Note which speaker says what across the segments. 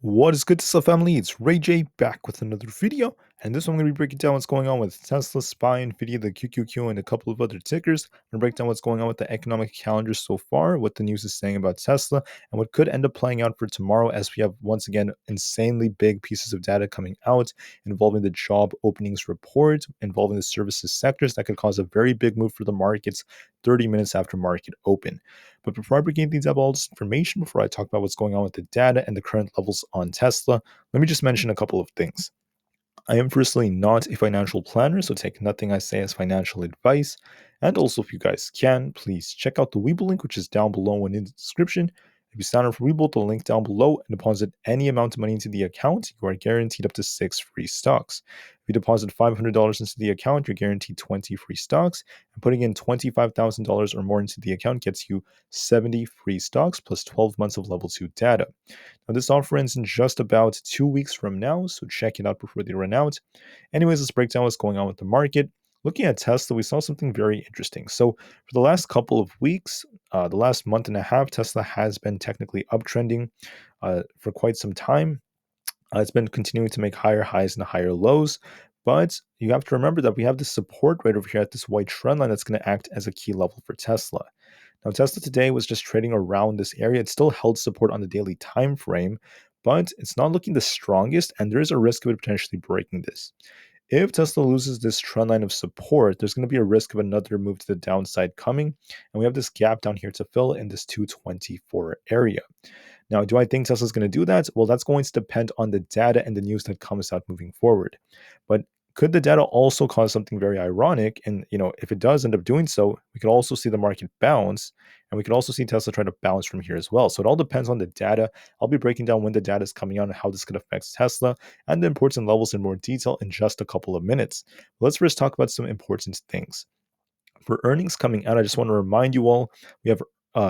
Speaker 1: What is good, Tesla family? It's Ray J back with another video, and this one I'm going to be breaking down what's going on with Tesla, SPY, Nvidia, the QQQ, and a couple of other tickers. I'm going to break down what's going on with the economic calendar so far, what the news is saying about Tesla, and what could end up playing out for tomorrow as we have once again insanely big pieces of data coming out involving the job openings report, involving the services sectors that could cause a very big move for the markets 30 minutes after market open. But before I begin these up all this information, before I talk about what's going on with the data and the current levels on Tesla, let me just mention a couple of things. I am personally not a financial planner, so take nothing I say as financial advice. And also, if you guys can, please check out the Webull link, which is down below and in the description. If you sign up for Webull, the link down below, and deposit any amount of money into the account, you are guaranteed up to 6 free stocks. If you deposit $500 into the account, you're guaranteed 20 free stocks. And putting in $25,000 or more into the account gets you 70 free stocks plus 12 months of level 2 data. Now, this offer ends in just about 2 weeks from now, so check it out before they run out. Anyways, let's break down what's going on with the market. Looking at Tesla, we saw something very interesting. So, for the last couple of weeks, the last month and a half, Tesla has been technically uptrending for quite some time. It's been continuing to make higher highs and higher lows. But you have to remember that we have this support right over here at this white trend line that's going to act as a key level for Tesla. Now, Tesla today was just trading around this area. It still held support on the daily time frame, but it's not looking the strongest, and there is a risk of it potentially breaking this. If Tesla loses this trend line of support, there's going to be a risk of another move to the downside coming, and we have this gap down here to fill in this 224 area. Now, do I think Tesla's going to do that? Well, that's going to depend on the data and the news that comes out moving forward. But could the data also cause something very ironic? And if it does end up doing so, we could also see the market bounce, and we could also see Tesla try to bounce from here as well. So it all depends on the data. I'll be breaking down when the data is coming out and how this could affect Tesla and the important levels in more detail in just a couple of minutes. Let's first talk about some important things. For earnings coming out, I just want to remind you all we have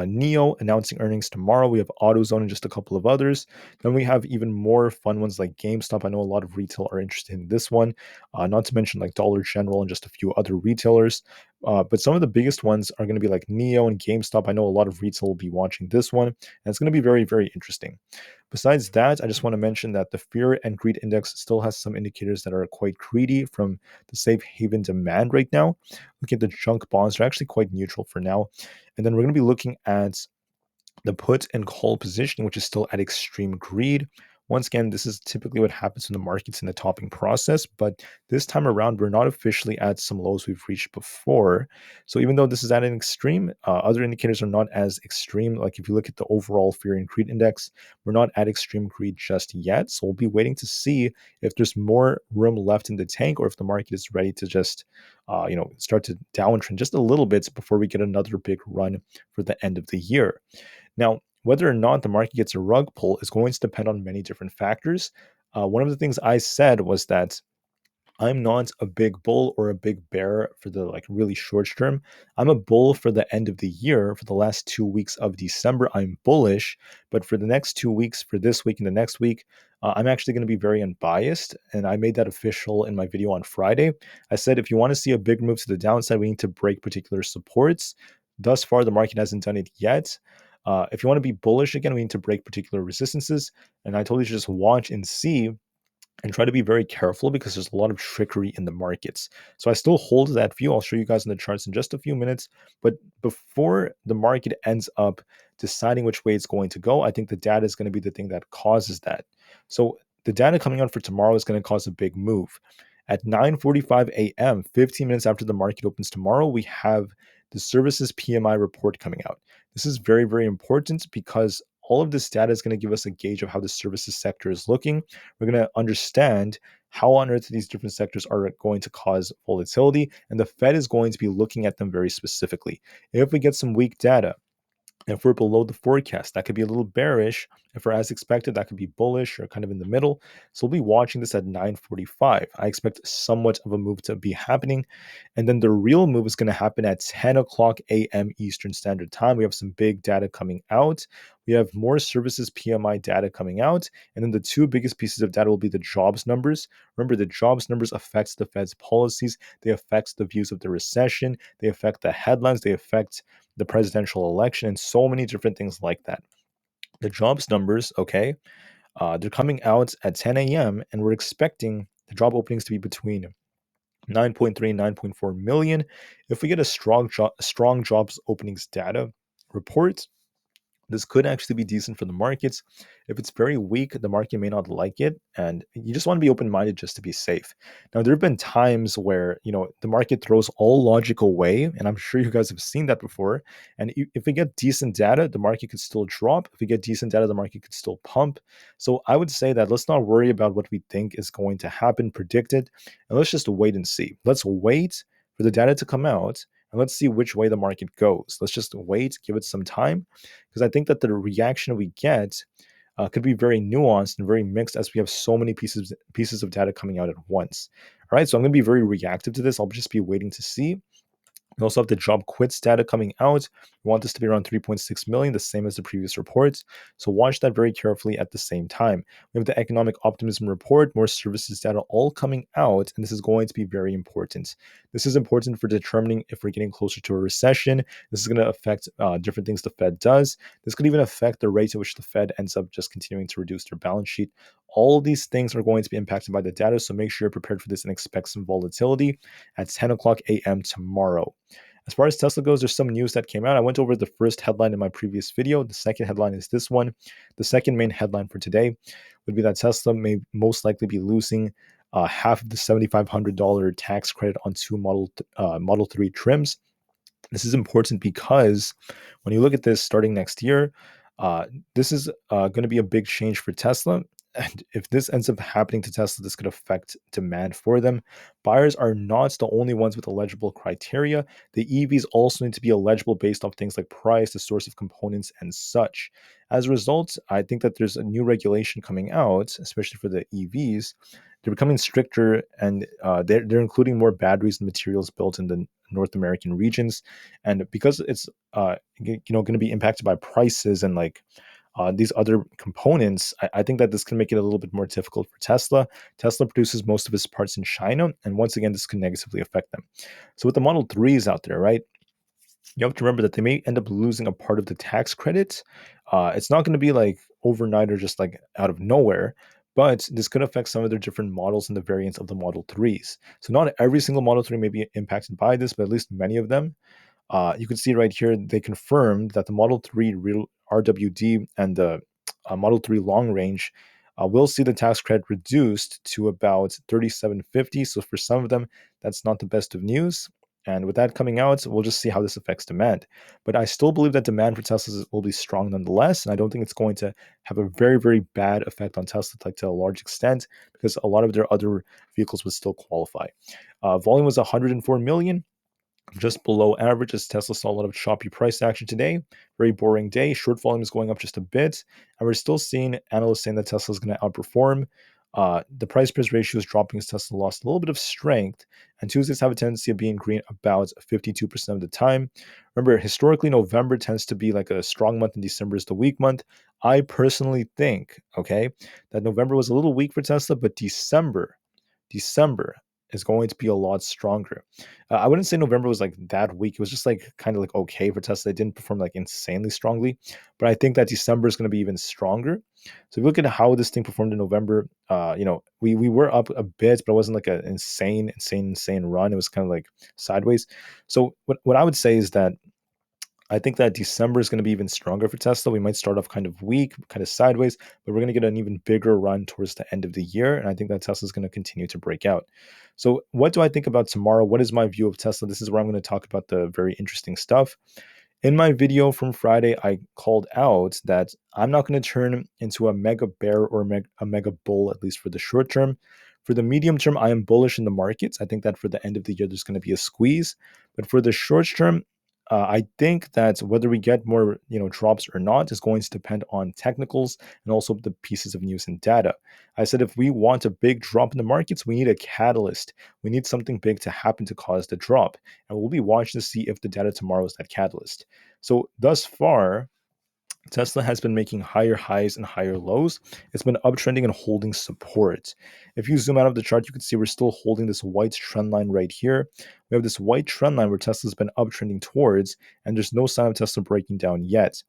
Speaker 1: Neo announcing earnings tomorrow. We have AutoZone and just a couple of others. Then we have even more fun ones like GameStop. I know a lot of retail are interested in this one, not to mention like Dollar General and just a few other retailers. But some of the biggest ones are going to be like Neo and GameStop. I know a lot of retail will be watching this one, and it's going to be very, very interesting. Besides that, I just want to mention that the fear and greed index still has some indicators that are quite greedy from the safe haven demand right now. Looking at the junk bonds, they're actually quite neutral for now. And then we're going to be looking at the put and call position, which is still at extreme greed. Once again, this is typically what happens in the markets in the topping process, but this time around, we're not officially at some lows we've reached before. So even though this is at an extreme, other indicators are not as extreme. Like if you look at the overall fear and greed index, we're not at extreme greed just yet. So we'll be waiting to see if there's more room left in the tank or if the market is ready to just, start to downtrend just a little bit before we get another big run for the end of the year. Now, whether or not the market gets a rug pull is going to depend on many different factors. One of the things I said was that I'm not a big bull or a big bear for the really short term. I'm a bull for the end of the year. For the last 2 weeks of December, I'm bullish. But for the next 2 weeks, for this week and the next week, I'm actually going to be very unbiased. And I made that official in my video on Friday. I said if you want to see a big move to the downside, we need to break particular supports. Thus far, the market hasn't done it yet. If you want to be bullish again, we need to break particular resistances. And I told you to just watch and see and try to be very careful because there's a lot of trickery in the markets. So I still hold that view. I'll show you guys in the charts in just a few minutes. But before the market ends up deciding which way it's going to go, I think the data is going to be the thing that causes that. So the data coming out for tomorrow is going to cause a big move. At 9:45 a.m., 15 minutes after the market opens tomorrow, we have the services PMI report coming out. This is very, very important because all of this data is going to give us a gauge of how the services sector is looking. We're going to understand how on earth these different sectors are going to cause volatility, and the Fed is going to be looking at them very specifically. If we get some weak data, if we're below the forecast, that could be a little bearish. If we're as expected, that could be bullish or kind of in the middle. So we'll be watching this at 9:45. I expect somewhat of a move to be happening. And then the real move is going to happen at 10 o'clock a.m. Eastern Standard Time. We have some big data coming out. We have more services PMI data coming out. And then the two biggest pieces of data will be the jobs numbers. Remember, the jobs numbers affects the Fed's policies. They affect the views of the recession. They affect the headlines. They affect the presidential election and so many different things like that. The jobs numbers, okay, They're coming out at 10 a.m. and we're expecting the job openings to be between 9.3 and 9.4 million. If we get a strong jobs openings data report, this could actually be decent for the markets. If it's very weak, the market may not like it, and you just want to be open-minded just to be safe. Now, there have been times where the market throws all logic away, and I'm sure you guys have seen that before. And if we get decent data, the market could still drop. If we get decent data, the market could still pump. So I would say that let's not worry about what we think is going to happen, predicted, and let's just wait and see. Let's wait for the data to come out, and let's see which way the market goes. Let's just wait, give it some time, because I think that the reaction we get could be very nuanced and very mixed, as we have so many pieces of data coming out at once. All right, so I'm going to be very reactive to this. I'll just be waiting to see. We also have the job quits data coming out. We want this to be around 3.6 million, the same as the previous reports. So watch that very carefully at the same time. We have the economic optimism report, more services data all coming out, and this is going to be very important. This is important for determining if we're getting closer to a recession. This is going to affect different things the Fed does. This could even affect the rate at which the Fed ends up just continuing to reduce their balance sheet. All of these things are going to be impacted by the data, so make sure you're prepared for this and expect some volatility at 10 o'clock a.m. tomorrow. As far as Tesla goes, there's some news that came out. I went over the first headline in my previous video. The second headline is this one. The second main headline for today would be that Tesla may most likely be losing half of the $7,500 tax credit on two Model 3 trims. This is important because when you look at this starting next year, uh, this is going to be a big change for Tesla. And if this ends up happening to Tesla, this could affect demand for them. Buyers are not the only ones with eligible criteria. The EVs also need to be eligible based off things like price, the source of components, and such. As a result, I think that there's a new regulation coming out, especially for the EVs. They're becoming stricter, and they're including more batteries and materials built in the North American regions. And because it's going to be impacted by prices and like these other components, I think that this can make it a little bit more difficult for Tesla. Tesla produces most of its parts in China, and once again, this can negatively affect them. So with the Model 3s out there, right? You have to remember that they may end up losing a part of the tax credit. It's not going to be like overnight or just like out of nowhere, but this could affect some of their different models and the variants of the Model 3s. So not every single Model 3 may be impacted by this, but at least many of them. You can see right here, they confirmed that the Model 3 real RWD and the Model 3 long range will see the tax credit reduced to about 3750. So for some of them, that's not the best of news. And with that coming out, we'll just see how this affects demand. But I still believe that demand for Teslas will be strong nonetheless. And I don't think it's going to have a very, very bad effect on Tesla, like to a large extent, because a lot of their other vehicles would still qualify. Volume was 104 million, just below average, as Tesla saw a lot of choppy price action today. Very boring day. Short volume is going up just a bit, and we're still seeing analysts saying that Tesla is going to outperform. The price price ratio is dropping as Tesla lost a little bit of strength, and Tuesdays have a tendency of being green about 52% of the time. Remember, historically, November tends to be like a strong month and December is the weak month. I personally think, okay, that November was a little weak for Tesla, but December is going to be a lot stronger. I wouldn't say November was like that weak. It was just like kind of like okay for Tesla. It didn't perform like insanely strongly, but I think that December is going to be even stronger. So if you look at how this thing performed in November, we were up a bit, but it wasn't like an insane run. It was kind of like sideways. So what I would say is that I think that December is going to be even stronger for Tesla. We might start off kind of weak, kind of sideways, but we're going to get an even bigger run towards the end of the year. And I think that Tesla is going to continue to break out. So, what do I think about tomorrow? What is my view of Tesla? This is where I'm going to talk about the very interesting stuff. In my video from Friday, I called out that I'm not going to turn into a mega bear or a mega bull, at least for the short term. For the medium term, I am bullish in the markets. I think that for the end of the year, there's going to be a squeeze. But for the short term, I think that whether we get more, drops or not is going to depend on technicals and also the pieces of news and data. I said if we want a big drop in the markets, we need a catalyst. We need something big to happen to cause the drop, and we'll be watching to see if the data tomorrow is that catalyst. So thus far, Tesla has been making higher highs and higher lows. It's been uptrending and holding support. If you zoom out of the chart, you can see we're still holding this white trend line right here. We have this white trend line where Tesla's been uptrending towards, and there's no sign of Tesla breaking down yet.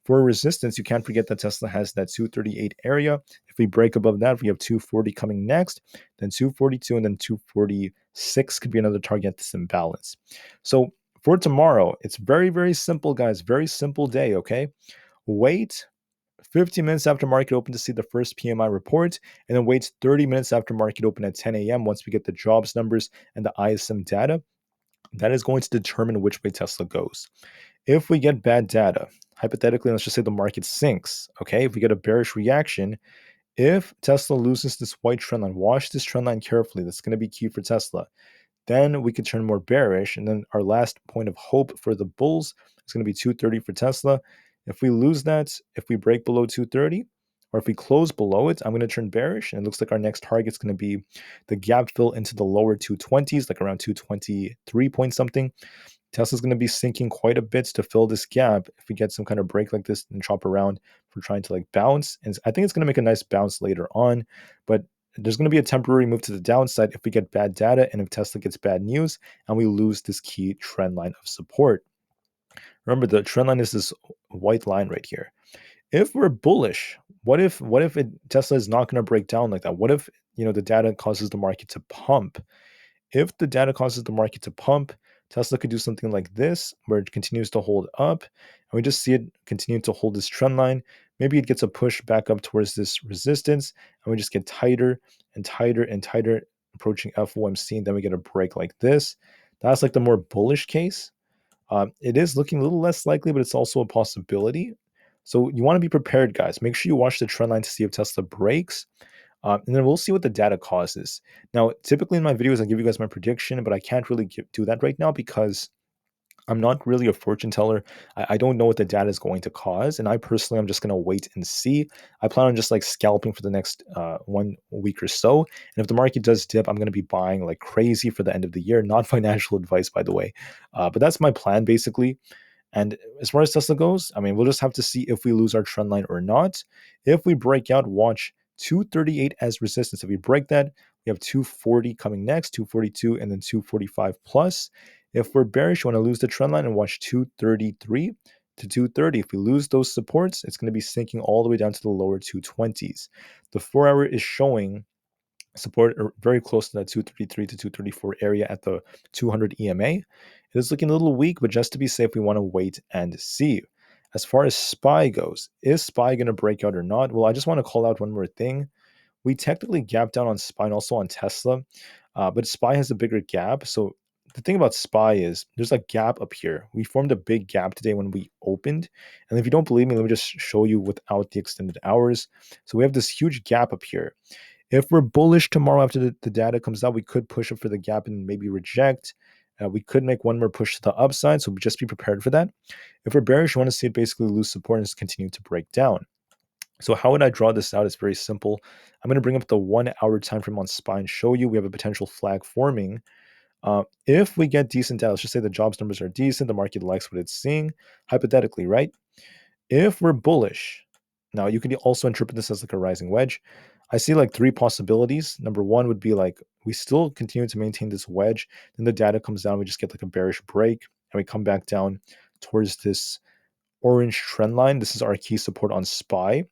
Speaker 1: For resistance, you can't forget that Tesla has that 238 area. If we break above that, we have 240 coming next, then 242, and then 246 could be another target at this imbalance. So for tomorrow, it's very, very simple, guys. Very simple day, okay? Wait 15 minutes after market open to see the first PMI report, and then wait 30 minutes after market open at 10 a.m. once we get the jobs numbers and the ISM data. That is going to determine which way Tesla goes. If we get bad data, hypothetically, let's just say the market sinks, okay? If we get a bearish reaction, if Tesla loses this white trend line, watch this trend line carefully. That's going to be key for Tesla. Then we could turn more bearish. And then our last point of hope for the bulls is going to be 230 for Tesla. If we lose that, if we break below 230, or if we close below it, I'm going to turn bearish. And it looks like our next target is going to be the gap fill into the lower 220s, like around 223 point something. Tesla's going to be sinking quite a bit to fill this gap if we get some kind of break like this and chop around for trying to like bounce. And I think it's going to make a nice bounce later on, but there's going to be a temporary move to the downside if we get bad data and if Tesla gets bad news and we lose this key trend line of support. Remember, the trend line is this white line right here. If we're bullish, what if Tesla is not going to break down like that? What if the data causes the market to pump? If the data causes the market to pump, Tesla could do something like this, where it continues to hold up, and we just see it continue to hold this trend line. Maybe it gets a push back up towards this resistance, and we just get tighter and tighter and tighter, approaching FOMC, and then we get a break like this. That's like the more bullish case. It is looking a little less likely, but it's also a possibility. So you want to be prepared, guys. Make sure you watch the trend line to see if Tesla breaks. And then we'll see what the data causes. Now, typically in my videos, I give you guys my prediction, but I can't really do that right now because I'm not really a fortune teller. I don't know what the data is going to cause. And I personally, I'm just going to wait and see. I plan on just like scalping for the next 1 week or so. And if the market does dip, I'm going to be buying like crazy for the end of the year. Not financial advice, by the way. But that's my plan basically. And as far as Tesla goes, I mean, we'll just have to see if we lose our trend line or not. If we break out, watch 238 as resistance. If we break that, we have 240 coming next, 242, and then 245 plus. If we're bearish, you want to lose the trend line and watch 233 to 230. If we lose those supports, it's going to be sinking all the way down to the lower 220s. The 4-hour is showing support very close to that 233 to 234 area at the 200 EMA. It is looking a little weak, but just to be safe, we want to wait and see. As far as SPY goes, is SPY going to break out or not? Well, I just want to call out one more thing. We technically gapped down on SPY and also on Tesla, but SPY has a bigger gap. So the thing about SPY is there's a gap up here. We formed a big gap today when we opened. And if you don't believe me, let me just show you without the extended hours. So we have this huge gap up here. If we're bullish tomorrow after the data comes out, we could push up for the gap and maybe reject. We could make one more push to the upside, so just be prepared for that. If we're bearish, you want to see it basically lose support and just continue to break down. So how would I draw this out? It's very simple. I'm going to bring up the 1-hour time frame on SPY and show you we have a potential flag forming. If we get decent data, let's just say the jobs numbers are decent, the market likes what it's seeing, hypothetically, right? If we're bullish, now you can also interpret this as like a rising wedge. I see like 3 possibilities. Number one would be like we still continue to maintain this wedge, then the data comes down, we just get like a bearish break, and we come back down towards this orange trend line. This is our key support on SPY.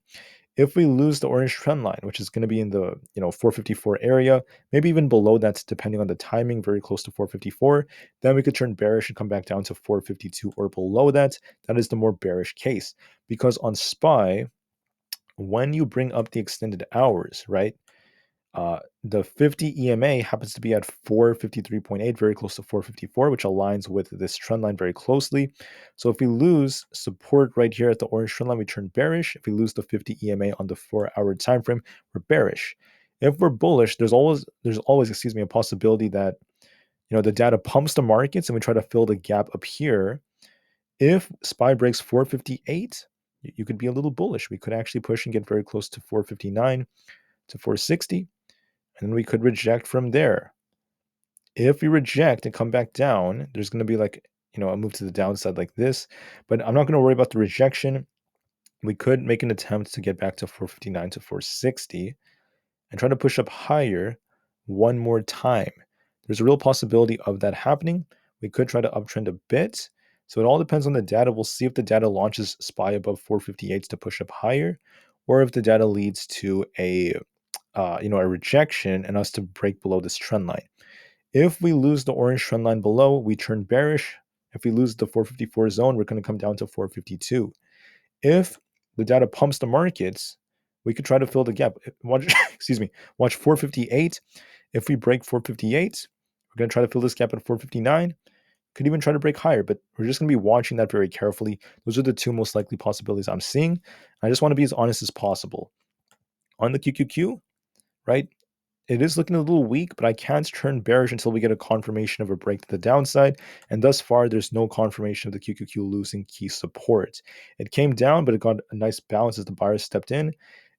Speaker 1: If we lose the orange trend line, which is going to be in the 454 area, maybe even below that, depending on the timing, very close to 454, then we could turn bearish and come back down to 452 or below that. That is the more bearish case, because on SPY, when you bring up the extended hours, right? The 50 EMA happens to be at 453.8, very close to 454, which aligns with this trend line very closely. So if we lose support right here at the orange trend line, we turn bearish. If we lose the 50 EMA on the 4-hour time frame, we're bearish. If we're bullish, there's always a possibility that the data pumps the markets and we try to fill the gap up here. If SPY breaks 458, you could be a little bullish. We could actually push and get very close to 459 to 460. And then we could reject from there. If we reject and come back down, there's going to be like, a move to the downside like this. But I'm not going to worry about the rejection. We could make an attempt to get back to 459 to 460 and try to push up higher one more time. There's a real possibility of that happening. We could try to uptrend a bit, So it all depends on the data. We'll see if the data launches SPY above 458 to push up higher, or if the data leads to a rejection and us to break below this trend line. If we lose the orange trend line below, we turn bearish. If we lose the 454 zone, we're going to come down to 452. If the data pumps the markets, we could try to fill the gap. Watch, excuse me, watch 458. If we break 458, we're going to try to fill this gap at 459. Could even try to break higher, but we're just going to be watching that very carefully. Those are the two most likely possibilities I'm seeing. I just want to be as honest as possible. On the QQQ, right? It is looking a little weak, but I can't turn bearish until we get a confirmation of a break to the downside. And thus far, there's no confirmation of the QQQ losing key support. It came down, but it got a nice bounce as the buyers stepped in.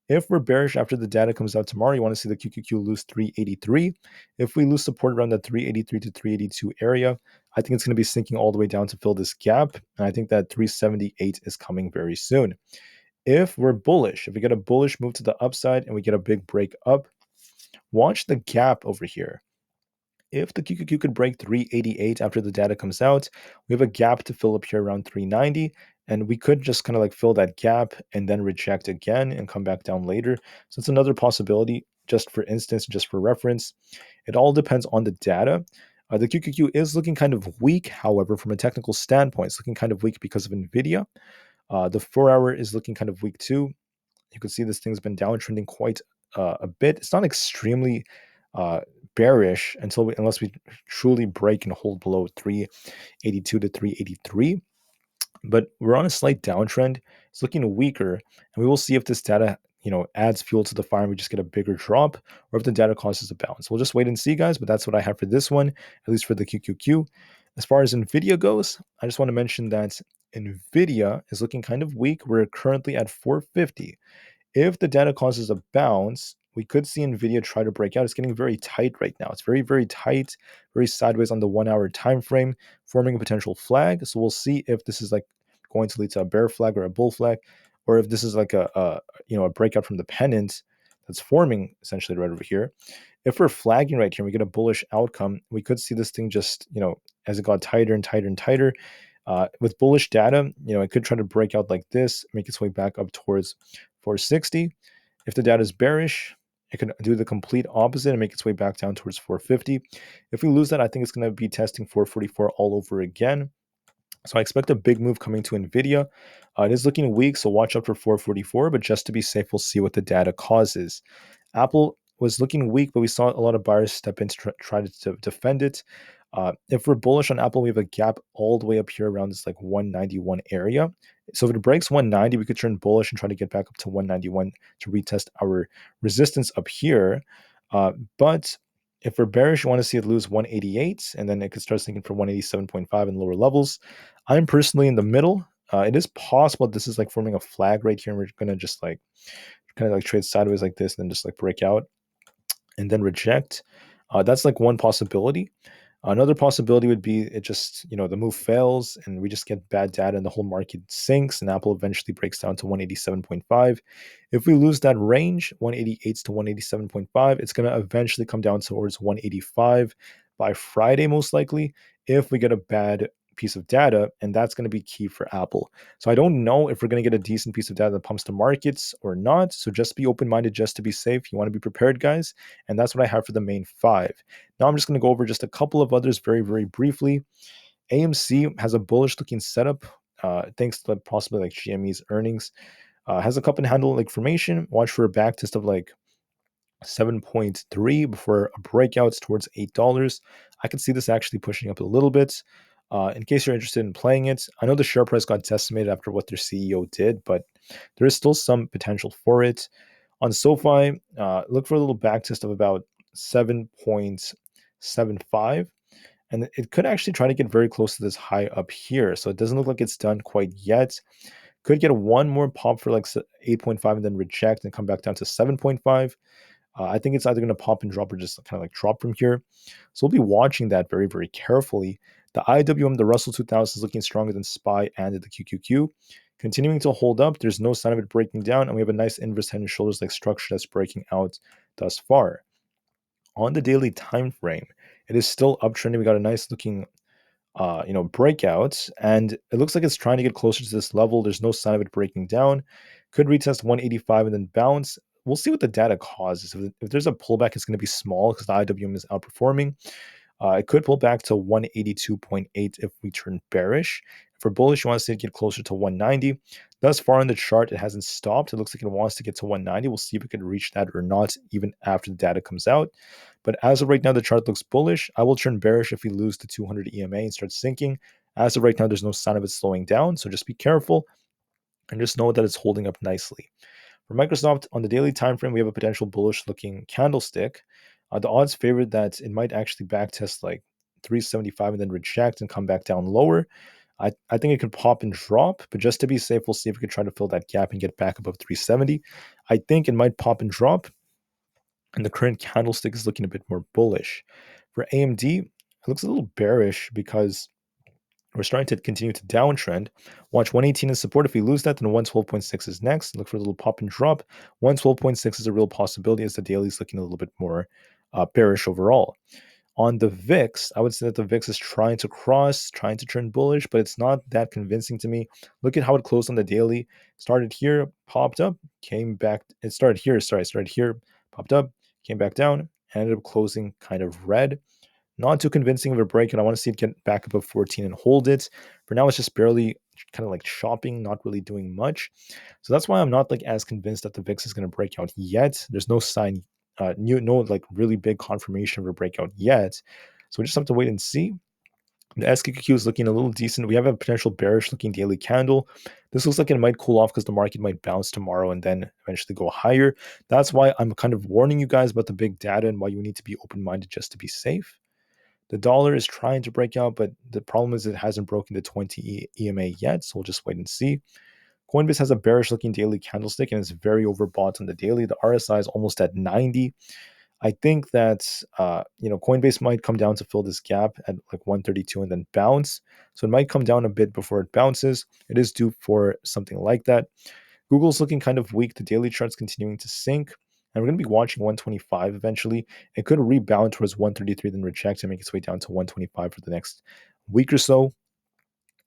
Speaker 1: If we're bearish after the data comes out tomorrow, you want to see the QQQ lose 383. If we lose support around the 383 to 382 area, I think it's going to be sinking all the way down to fill this gap. And I think that 378 is coming very soon. If we're bullish, if we get a bullish move to the upside and we get a big break up, watch the gap over here. If the QQQ could break 388 after the data comes out, we have a gap to fill up here around 390, and we could just kind of like fill that gap and then reject again and come back down later. So it's another possibility, just for instance, just for reference. It all depends on the data. The QQQ is looking kind of weak, however, from a technical standpoint. It's looking kind of weak because of Nvda. The 4-hour is looking kind of weak too. You can see this thing's been downtrending quite a bit. It's not extremely uh, bearish unless we truly break and hold below 382 to 383. But we're on a slight downtrend. It's looking weaker, and we will see if this data adds fuel to the fire and we just get a bigger drop, or if the data causes a bounce. We'll just wait and see, guys. But that's what I have for this one, at least for the QQQ. As far as Nvidia goes, I just want to mention that Nvidia is looking kind of weak. We're currently at 450. If the data causes a bounce, we could see Nvidia try to break out. It's getting very tight right now. It's very, very tight, very sideways on the 1-hour time frame, forming a potential flag. So we'll see if this is like going to lead to a bear flag or a bull flag, or if this is like a breakout from the pennant that's forming essentially right over here. If we're flagging right here, we get a bullish outcome. We could see this thing just as it got tighter and tighter and tighter. With bullish data, it could try to break out like this, make its way back up towards 460. If the data is bearish, it can do the complete opposite and make its way back down towards 450. If we lose that, I think it's going to be testing 444 all over again. So I expect a big move coming to Nvidia. It is looking weak, so watch out for 444, but just to be safe, we'll see what the data causes. Apple was looking weak, but we saw a lot of buyers step in to try to defend it. If we're bullish on Apple, we have a gap all the way up here around this like 191 area. So if it breaks 190, we could turn bullish and try to get back up to 191 to retest our resistance up here. But if we're bearish, you want to see it lose 188, and then it could start sinking for 187.5 in lower levels. I'm personally in the middle. It is possible this is like forming a flag right here, and we're gonna just like kind of like trade sideways like this, and then just like break out and then reject. That's like one possibility. Another possibility would be it just, the move fails and we just get bad data and the whole market sinks and Apple eventually breaks down to 187.5. If we lose that range, 188 to 187.5, it's going to eventually come down towards 185 by Friday, most likely, if we get a bad piece of data, and that's going to be key for Apple. So I don't know if we're going to get a decent piece of data that pumps the markets or not. So just be open-minded just to be safe. You want to be prepared, guys. And that's what I have for the main 5. Now I'm just going to go over just a couple of others very, very briefly. AMC has a bullish looking setup thanks to possibly like GME's earnings. Has a cup and handle like formation. Watch for a back test of like 7.3 before a breakout towards $8. I could see this actually pushing up a little bit. In case you're interested in playing it, I know the share price got decimated after what their CEO did, but there is still some potential for it. On SoFi, look for a little backtest of about 7.75, and it could actually try to get very close to this high up here. So it doesn't look like it's done quite yet. Could get one more pop for like 8.5 and then reject and come back down to 7.5. I think it's either going to pop and drop or just kind of like drop from here. So we'll be watching that very, very carefully. The IWM, the Russell 2000, is looking stronger than SPY and the QQQ. Continuing to hold up. There's no sign of it breaking down. And we have a nice inverse head and shoulders like structure that's breaking out thus far. On the daily time frame, it is still uptrending. We got a nice looking breakouts, and it looks like it's trying to get closer to this level. There's no sign of it breaking down. Could retest 185 and then bounce. We'll see what the data causes. If there's a pullback, it's going to be small because the IWM is outperforming. It could pull back to 182.8 if we turn bearish. For bullish, you want to see it get closer to 190. Thus far in the chart, it hasn't stopped. It looks like it wants to get to 190. We'll see if it can reach that or not, even after the data comes out. But as of right now, the chart looks bullish. I will turn bearish if we lose the 200 EMA and start sinking. As of right now, there's no sign of it slowing down. So just be careful and just know that it's holding up nicely. For Microsoft, on the daily time frame, we have a potential bullish looking candlestick. The odds favor that it might actually backtest like 375 and then reject and come back down lower. I think it could pop and drop, but just to be safe, we'll see if we can try to fill that gap and get back above 370. I think it might pop and drop, and the current candlestick is looking a bit more bullish. For AMD, it looks a little bearish because we're starting to continue to downtrend. Watch 118 is support. If we lose that, then 112.6 is next. Look for a little pop and drop. 112.6 is a real possibility as the daily is looking a little bit more bearish overall. On the VIX, I would say that the VIX is trying to cross, trying to turn bullish, but it's not that convincing to me. Look at how it closed on the daily. Started here, popped up, came back. It started here, started here, popped up, came back down, ended up closing kind of red. Not too convincing of a break, and I want to see it get back above 14 and hold it. For now, it's just barely kind of like shopping, not really doing much. So that's why I'm not like as convinced that the VIX is going to break out yet. There's no sign, no like really big confirmation of a breakout yet. So we just have to wait and see. The SQQQ is looking a little decent. We have a potential bearish looking daily candle. This looks like it might cool off because the market might bounce tomorrow and then eventually go higher. That's why I'm kind of warning you guys about the big data and why you need to be open-minded just to be safe. The dollar is trying to break out, but the problem is it hasn't broken the 20 EMA yet, so we'll just wait and see. Coinbase has a bearish looking daily candlestick and is very overbought on the daily. The RSI is almost at 90. I think that Coinbase might come down to fill this gap at like 132 and then bounce. So it might come down a bit before it bounces. It is due for something like that. Google's looking kind of weak. The daily chart's continuing to sink. And we're going to be watching 125 eventually. It could rebound towards 133, then reject and make its way down to 125 for the next week or so.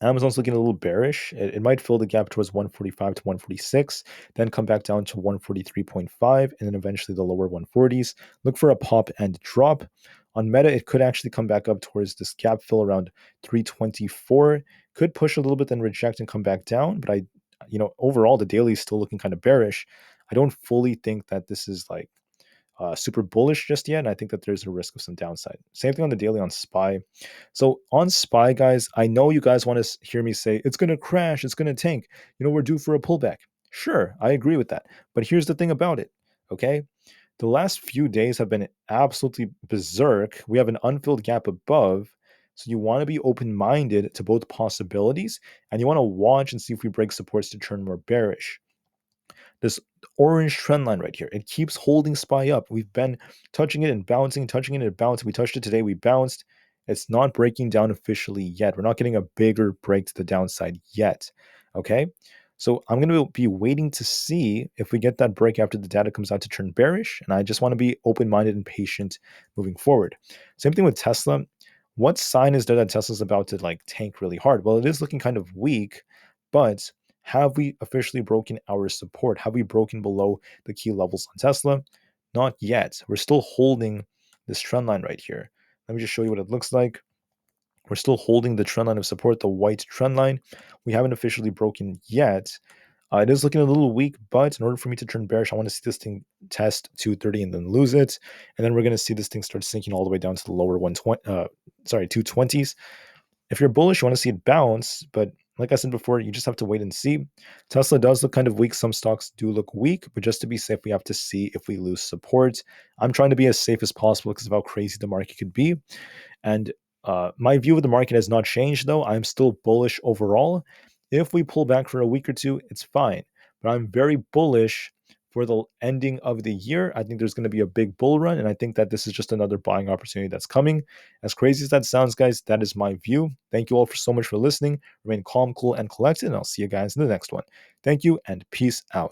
Speaker 1: Amazon's looking a little bearish. It might fill the gap towards 145 to 146, then come back down to 143.5, and then eventually the lower 140s. Look for a pop and drop. On Meta, it could actually come back up towards this gap fill around 324. Could push a little bit, then reject and come back down. But overall, the daily is still looking kind of bearish. I don't fully think that this is like super bullish just yet. And I think that there's a risk of some downside. Same thing on the daily on SPY. So on SPY, guys, I know you guys want to hear me say it's going to crash, it's going to tank. We're due for a pullback. Sure, I agree with that. But here's the thing about it, okay? The last few days have been absolutely berserk. We have an unfilled gap above. So you want to be open-minded to both possibilities, and you want to watch and see if we break supports to turn more bearish. This orange trend line right here, it keeps holding SPY up. We've been touching it and bouncing, touching it and bouncing. We touched it today, we bounced. It's not breaking down officially yet. We're not getting a bigger break to the downside yet. Okay. So I'm going to be waiting to see if we get that break after the data comes out to turn bearish. And I just want to be open-minded and patient moving forward. Same thing with Tesla. What sign is there that Tesla's about to like tank really hard? Well, it is looking kind of weak, but have we officially broken our support? Have we broken below the key levels on Tesla? Not yet. We're still holding this trend line right here. Let me just show you what it looks like. We're still holding the trend line of support, the white trend line. We haven't officially broken yet. It is looking a little weak, but in order for me to turn bearish, I want to see this thing test 230 and then lose it. And then we're going to see this thing start sinking all the way down to the lower 220s. If you're bullish, you want to see it bounce, but like I said before, you just have to wait and see. Tesla does look kind of weak. Some stocks do look weak, but just to be safe, we have to see if we lose support. I'm trying to be as safe as possible because of how crazy the market could be. And my view of the market has not changed, though. I'm still bullish overall. If we pull back for a week or two, it's fine. But I'm very bullish for the ending of the year. I think there's going to be a big bull run, and I think that this is just another buying opportunity that's coming. As crazy as that sounds, guys, that is my view. Thank you all for so much for listening. Remain calm, cool, and collected, and I'll see you guys in the next one. Thank you, and peace out.